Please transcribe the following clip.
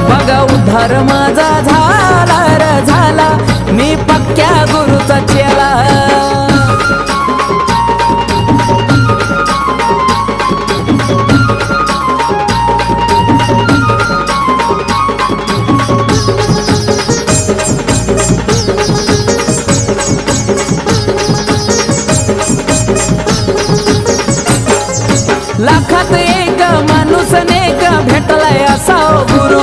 बघा उद्धार माझा झाला र झाला, मी पक्क्या गुरुचा चेला. लाखात एक माणूस नेक भेटलाय असा गुरु.